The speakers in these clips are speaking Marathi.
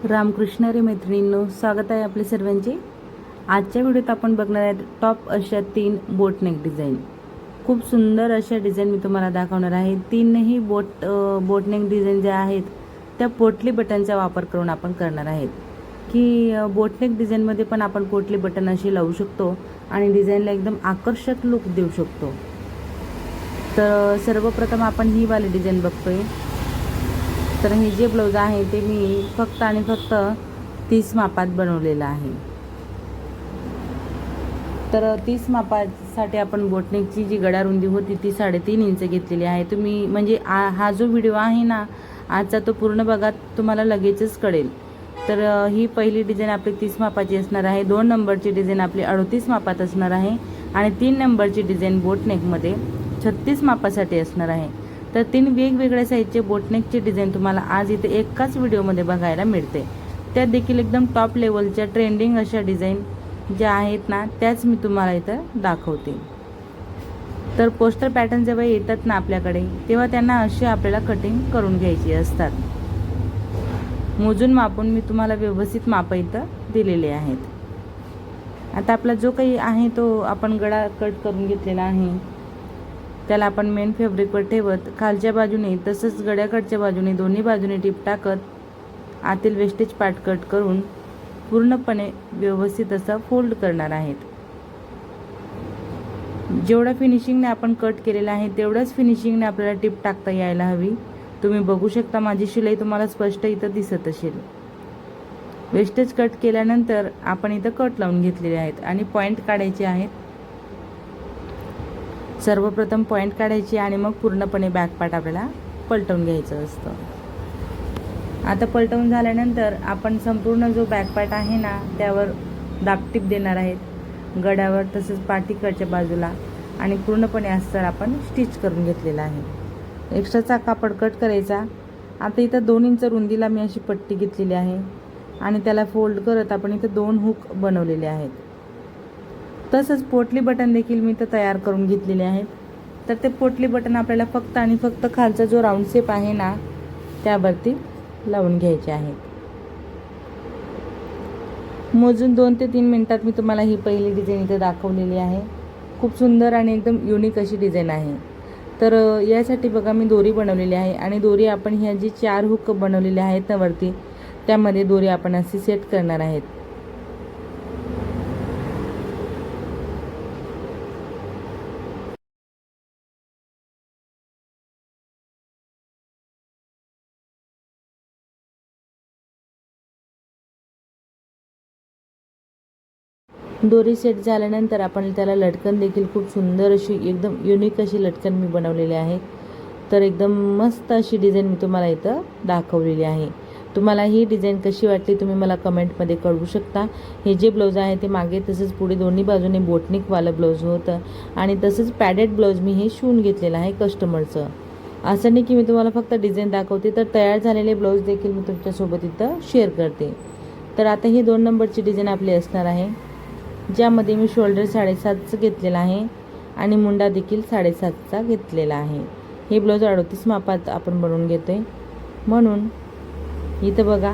रामकृष्ण रे मैत्रिणींनो, स्वागत आहे आपले सर्वांचे। आजच्या व्हिडिओत आपण बघणार आहे टॉप अशा 3 बोटनेक डिझाईन। खूप सुंदर अशा डिझाईन मी तुम्हाला दाखवणार आहे। तीनही बोटनेक डिझाईन ज्या आहेत त्या पोटली बटनचा वापर करून आपण करणार आहेत की बोटनेक डिझाईनमध्ये पण आपण पोटली बटन अशी लावू शकतो आणि डिझाईनला एकदम आकर्षक लुक देऊ शकतो। तर सर्वप्रथम आपण ही वाली डिझाईन बघतोय। तर हे जे ब्लाउज आहे ते मी फक्त आणि फक्त 30 मापात बनवलेलं आहे। तर 30 मापासाठी आपण बोटनेकची जी गळा रुंदी होती ती 3.5 इंच घेतलेली आहे। तुम्ही म्हणजे हा जो व्हिडिओ आहे ना आजचा तो पूर्ण बघा, तुम्हाला लगेचच कळेल। तर ही पहिली डिझाईन आपली 30 मापाची असणार आहे। 2 नंबरची डिझाईन आपली 38 मापात असणार आहे आणि 3 नंबरची डिझाईन बोटनेकमध्ये 36 मापासाठी असणार आहे। तर 3 वेगवेगळ्या साईजचे बोटनेकची डिझाईन तुम्हाला आज इथे एकाच व्हिडिओमध्ये बघायला मिळते। त्यात देखील एकदम टॉप लेवलच्या ट्रेंडिंग अशा डिझाईन ज्या आहेत ना त्याच मी तुम्हाला इथं दाखवते। तर पोस्टर पॅटर्न जेव्हा येतात ना आपल्याकडे तेव्हा त्यांना असे आपल्याला कटिंग करून घ्यायची असतात। मोजून मापून मी तुम्हाला व्यवस्थित माप इथं दिलेले आहेत। आता आपला जो काही आहे तो आपण गळा कट करून घेतलेला आहे, त्याला आपण मेन फॅब्रिकवर ठेवत खालच्या बाजूने तसंच गळ्याकडच्या बाजूने दोन्ही बाजूने टिप टाकत आतील वेस्टेज पार्ट कट करून पूर्णपणे व्यवस्थित असं फोल्ड करणार आहेत। जेवढा फिनिशिंगने आपण कट केलेला आहे तेवढंच फिनिशिंगने आपल्याला टिप टाकता यायला हवी। तुम्ही बघू शकता माझी शिलाई तुम्हाला स्पष्ट इथं दिसत असेल। वेस्टेज कट केल्यानंतर आपण इथं कट लावून घेतलेले आहेत आणि पॉईंट काढायचे आहेत। सर्वप्रथम पॉईंट काढायची आणि मग पूर्णपणे बॅक पार्ट आपल्याला पलटवून घ्यायचं असतं। आता पलटवून झाल्यानंतर आपण संपूर्ण जो बॅक पार्ट आहे ना त्यावर दाबटीप देणार आहेत, गड्यावर तसंच पाठीकडच्या बाजूला, आणि पूर्णपणे अस्तर आपण स्टिच करून घेतलेला आहे। एक्स्ट्राचा कापड कट करायचा। आता इथं 2 इंच रुंदीला मी अशी पट्टी घेतलेली आहे आणि त्याला फोल्ड करत आपण इथं 2 हुक बनवलेले आहेत। तसंच पोटली बटन देखील मी इथं तयार करून घेतलेले आहेत। तर ते पोटली बटन आपल्याला फक्त आणि फक्त खालचा जो राऊंड शेप आहे ना त्यावरती लावून घ्यायचे आहेत। मोजून 2 ते 3 मिनिटात मी तुम्हाला ही पहिली डिझाईन इथं दाखवलेली आहे। खूप सुंदर आणि एकदम युनिक अशी डिझाईन आहे। तर यासाठी बघा मी दोरी बनवलेली आहे आणि दोरी आपण ह्या जी 4 हुक बनवलेले आहेत ना वरती त्यामध्ये दोरी आपण अशी सेट करणार आहेत। दोरी सेट झाल्यानंतर आपण त्याला लटकन देखील खूप सुंदर अशी एकदम युनिक अशी लटकन मी बनवलेली आहे। तर एकदम मस्त अशी डिझाईन मी तुम्हाला इथं दाखवलेली आहे। तुम्हाला ही डिझाईन कशी वाटली तुम्ही मला कमेंटमध्ये कळवू शकता। हे जे ब्लाऊज आहे ते मागे तसंच पुढे दोन्ही बाजूने बोटनिकवालं ब्लाऊज होतं आणि तसंच पॅडेड ब्लाऊज मी हे शिवून घेतलेलं आहे कस्टमरचं। असं नाही की मी तुम्हाला फक्त डिझाईन दाखवते, तर तयार झालेले ब्लाऊज देखील मी तुमच्यासोबत इथं शेअर करते। तर आता ही 2 नंबरची डिझाईन आपली असणार आहे, ज्यामध्ये मी शोल्डर 7.5चं घेतलेला आहे आणि मुंडा देखील 7.5चा घेतलेला आहे। हे ब्लाऊज 38 मापात आपण बनवून घेतोय। म्हणून इथं बघा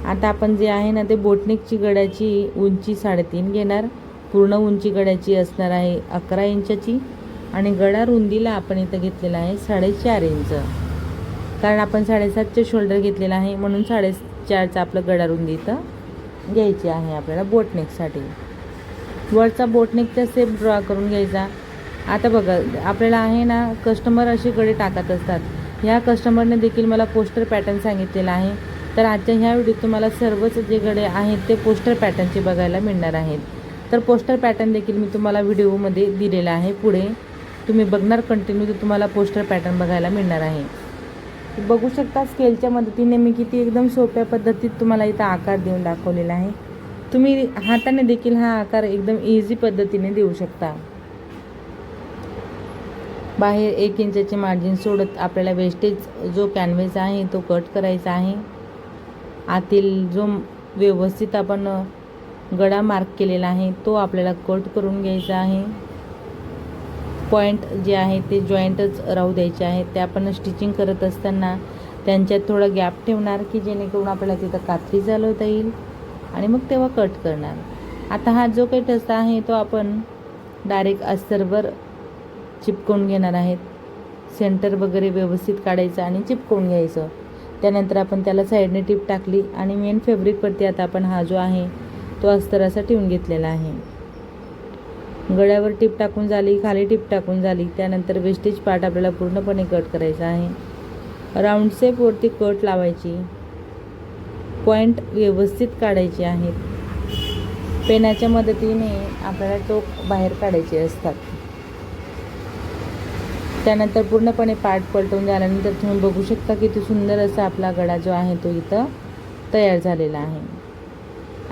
आता आपण जे आहे ना ते बोटनेकची गळ्याची उंची 3.5 घेणार। पूर्ण उंची गळ्याची असणार आहे 11 इंचाची आणि गळा रुंदीला आपण इथं घेतलेला आहे 4.5 इंच, कारण आपण 7.5चे शोल्डर घेतलेला आहे म्हणून 4.5चा आपलं गळा रुंदी इथं घ्यायची आहे आपल्याला बोटनेकसाठी। वरचा बोटनेकचा शेप ड्रॉ करून घ्यायचा। आता बघा आपल्याला आहे ना कस्टमर असे गळे टाकत असतात, ह्या कस्टमरने देखील मला पोस्टर पॅटर्न सांगितलेला आहे। तर आजच्या ह्या व्हिडिओत तुम्हाला सर्वच जे गळे आहेत ते पोस्टर पॅटर्नचे बघायला मिळणार आहेत। तर पोस्टर पॅटर्न देखील मी तुम्हाला व्हिडिओमध्ये दिलेला आहे, पुढे तुम्ही बघणार कंटिन्यू तर तुम्हाला पोस्टर पॅटर्न बघायला मिळणार आहे। बघू शकता स्केलच्या मदतीने मी किती एकदम सोप्या पद्धतीत तुम्हाला इथं आकार देऊन दाखवलेला आहे। तुम्ही हाताने देखील हा आकार एकदम इझी पद्धतीने देऊ शकता। बाहेर 1 इंचाची मार्जिन सोडत आपल्याला वेस्टेज जो कॅनव्हास आहे तो कट करायचा आहे। आतील जो व्यवस्थित आपण गळा मार्क केलेला आहे तो आपल्याला कट करून घ्यायचा आहे। पॉईंट जे आहे ते जॉईंटच राहू द्यायचे आहेत। ते आपण स्टिचिंग करत असताना त्यांच्यात थोडा गॅप ठेवणार की जेणेकरून आपल्याला तिथं कात्री चालवता येईल आणि मग तेव्हा कट करणार. आता हा जो काही ठसा आहे तो आपण डायरेक्ट अस्तरवर चिपकवून घेणार आहेत. सेंटर वगैरे व्यवस्थित काढायचं आणि चिपकवून घ्यायचं. त्यानंतर आपण त्याला साईडने टीप टाकली आणि मेन फॅब्रिकवरती आता आपण हा जो आहे तो अस्तर असा ठेवून घेतलेला आहे. गळ्यावर टीप टाकून झाली, खाली टीप टाकून झाली. त्यानंतर वेस्टेज पार्ट आपल्याला पूर्णपणे कट करायचा आहे. राऊंड शेपवरती कट लावायची, पॉईंट व्यवस्थित काढायचे आहेत. पेनाच्या मदतीने आपल्याला टोक बाहेर काढायचे असतात. त्यानंतर पूर्णपणे पार्ट पलटवून झाल्यानंतर तुम्ही बघू शकता किती सुंदर असा आपला गळा जो आहे तो इथं तयार झालेला आहे.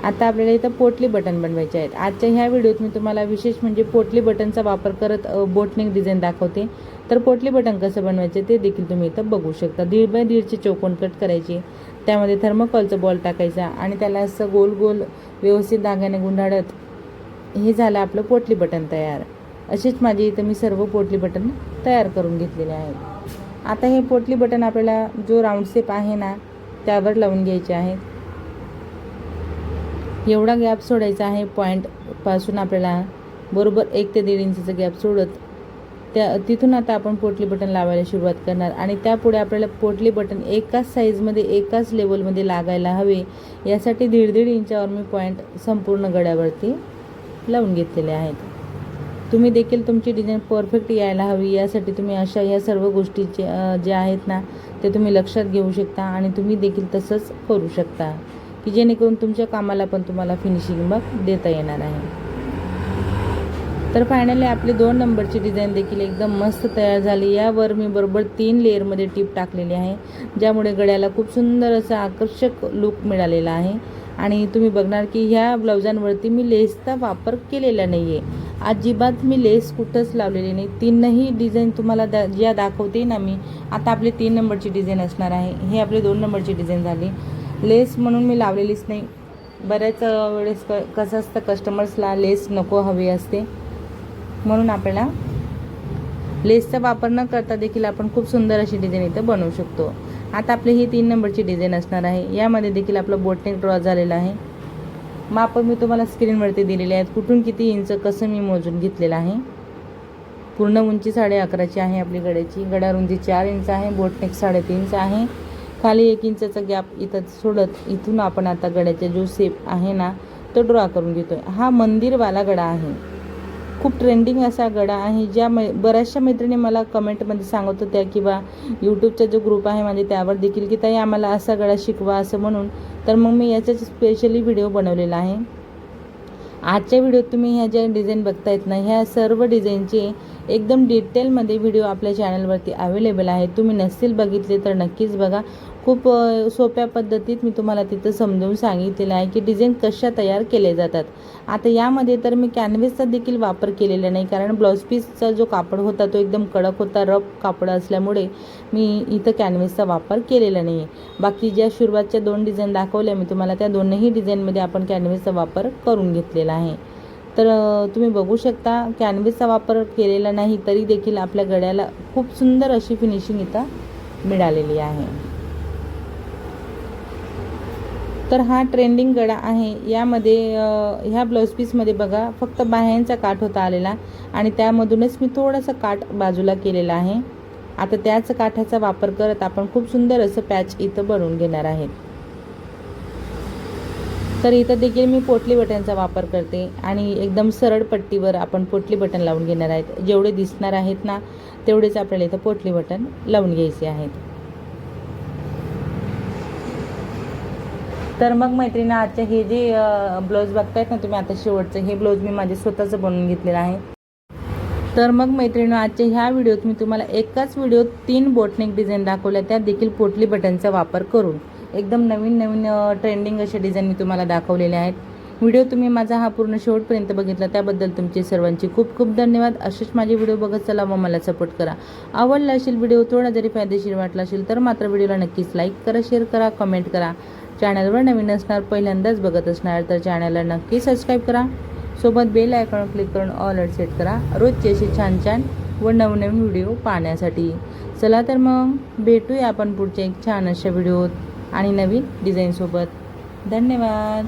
आता आपल्याला इथं पोटली बटन बनवायचे आहेत. आजच्या ह्या व्हिडिओत मी तुम्हाला विशेष म्हणजे पोटली बटनचा वापर करत बोटनेक डिझाईन दाखवते. तर पोटली बटन कसं बनवायचे ते देखील तुम्ही इथं बघू शकता. 1.5 बाय 1.5चे चौकोन कट करायचे, त्यामध्ये थर्मोकॉलचा बॉल टाकायचा आणि त्याला असं गोल गोल व्यवस्थित धाग्याने गुंडाळत हे झालं आपलं पोटली बटन तयार. अशीच माझी इथं मी सर्व पोटली बटन तयार करून घेतलेले आहेत. आता हे पोटली बटन आपल्याला जो राऊंड शेप आहे ना त्यावर लावून घ्यायचे आहेत. एवढा गॅप सोडायचा आहे पॉईंटपासून आपल्याला बरोबर 1 ते 1.5 इंचचा गॅप सोडत तिथून आता आपण पोटली बटन लावायला सुरुवात करणार आणि त्यापुढे आपल्याला पोटली बटन एकाच साईजमध्ये एकाच लेवलमध्ये लागायला हवे यासाठी 1.5 इंचावर मी पॉईंट संपूर्ण गळ्यावरती लावून घेतलेले आहेत. तुम्ही देखील तुमची डिझाईन परफेक्ट यायला हवी यासाठी तुम्ही अशा ह्या सर्व गोष्टीचे जे आहेत ना ते तुम्ही लक्षात घेऊ शकता आणि तुम्ही देखील तसंच करू शकता की जेणेकरून तुमच्या कामाला पण तुम्हाला फिनिशिंग मग देता येणार आहे. तर फायनली आपली 2 नंबरची डिझाईन देखील एकदम मस्त तयार झाली. यावर मी बरोबर 3 लेअरमध्ये टीप टाकलेली आहे, ज्यामुळे गळ्याला खूप सुंदर असा आकर्षक लुक मिळालेला आहे. आणि तुम्ही बघणार की ह्या ब्लाउजांवरती मी लेसचा वापर केलेला नाही आहे. अजिबात मी लेस कुठंच लावलेली नाही. 3ही डिझाईन तुम्हाला ज्या दाखवते ना मी आता आपली 3 नंबरची डिझाईन असणार आहे. हे आपली 2 नंबरची डिझाईन झाली. लेस म्हणून मी लावलेलीच नाही. बऱ्याच वेळेस कसं असतं कस्टमर्सला लेस नको हवी असते, म्हणून आपल्याला लेसचा वापर न करता देखील आपण खूप सुंदर अशी डिझाईन इथं बनवू शकतो. आता आपली ही 3 नंबरची डिझाईन असणार आहे. यामध्ये देखील आपलं बोटनेक ड्रॉ झालेलं आहे. माप मी तुम्हाला स्क्रीनवरती दिलेले आहेत. कुठून किती इंच कसं मी मोजून घेतलेलं आहे. पूर्ण उंची 11.5 आहे आपली गळ्याची. गळा रुंदी 4 इंच आहे. बोटनेक 3.5 आहे. खाली 1 इंचाचा गॅप इथं सोडत इथून आपण आता गळ्याचा जो शेप आहे ना तो ड्रॉ करून घेतोय. हा मंदिरवाला गळा आहे. खूप ट्रेंडिंग असा गळा आहे. ज्या बऱ्याचशा मैत्रिणी मला कमेंटमध्ये सांगत होत्या किंवा यूट्यूबचा जो ग्रुप आहे म्हणजे त्यावर देखील की ताई आम्हाला असा गळा शिकवा असं म्हणून. तर मग मी याचा स्पेशली व्हिडिओ बनवलेला आहे. आजच्या व्हिडिओत तुम्ही ह्या ज्या डिझाईन बघतायत ना ह्या सर्व डिझाईनचे एकदम डिटेलमध्ये व्हिडिओ आपल्या चॅनलवरती अवेलेबल आहे. तुम्ही नसतील बघितले तर नक्कीच बघा. खूप सोप्या पद्धतीत मी तुम्हाला तिथं समजावून सांगितलेलं आहे की डिझाईन कशा तयार केले जातात. आता यामध्ये तर मी कॅनव्हसचा देखील वापर केलेला नाही, कारण ब्लाऊज पीसचा जो कापड होता तो एकदम कडक होता, रफ कापड असल्यामुळे मी इथं कॅनव्हसचा वापर केलेला नाही आहे. बाकी ज्या सुरुवातच्या 2 डिझाईन दाखवल्या मी तुम्हाला त्या 2ही डिझाईनमध्ये आपण कॅनव्हसचा वापर करून घेतलेला आहे. तर तुम्ही बघू शकता कॅनव्हसचा वापर केलेला नाही तरी देखील आपल्या गळ्याला खूप सुंदर अशी फिनिशिंग इथं मिळालेली आहे. तर हा ट्रेंडिंग गळा आहे. यामध्ये ह्या ब्लाऊज पीसमध्ये बघा फक्त बाह्यांचा काठ होता आलेला आणि त्यामधूनच मी थोडासा काठ बाजूला केलेला आहे. आता त्याच काठाचा वापर करत आपण खूप सुंदर असं पॅच इथं बनवून घेणार आहेत. तर इथं देखील मी पोटली बटनचा वापर करते आणि एकदम सरळ पट्टीवर आपण पोटली बटन लावून घेणार आहेत. जेवढे दिसणार आहेत ना तेवढेच आपल्याला इथं पोटली बटन लावून घ्यायचे आहेत. तर मग मैत्रिणी आजचे हे जे ब्लाऊज बघतायत ना तुम्ही आता शेवटचं हे ब्लाऊज मी माझे स्वतःचं बनवून घेतलेलं आहे. तर मग मैत्रिणी आजच्या ह्या व्हिडिओत मी तुम्हाला एकाच व्हिडिओत 3 बोटनेक डिझाईन दाखवल्या, त्यात देखील पोटली बटनचा वापर करून एकदम नवीन ट्रेंडिंग असे डिझाईन मी तुम्हाला दाखवलेले आहेत. व्हिडिओ तुम्ही माझा हा पूर्ण शेवटपर्यंत बघितला त्याबद्दल तुमचे सर्वांचे खूप खूप धन्यवाद. असेच माझे व्हिडिओ बघत चला व मला सपोर्ट करा. आवडला असेल व्हिडिओ थोडा जरी फायदेशीर वाटला असेल तर मात्र व्हिडिओला नक्कीच लाईक करा, शेअर करा, कमेंट करा. चॅनलवर नवीन असणार पहिल्यांदाच बघत असणार तर चॅनलला नक्की सबस्क्राईब करा. सोबत बेल आयकॉन क्लिक करून ऑल सेट करा रोजची अशी छान छान व नवनवीन व्हिडिओ पाहण्यासाठी. चला तर मग भेटूया आपण पुढच्या एक छान अशा व्हिडिओत आणि नवीन डिझाईनसोबत. धन्यवाद.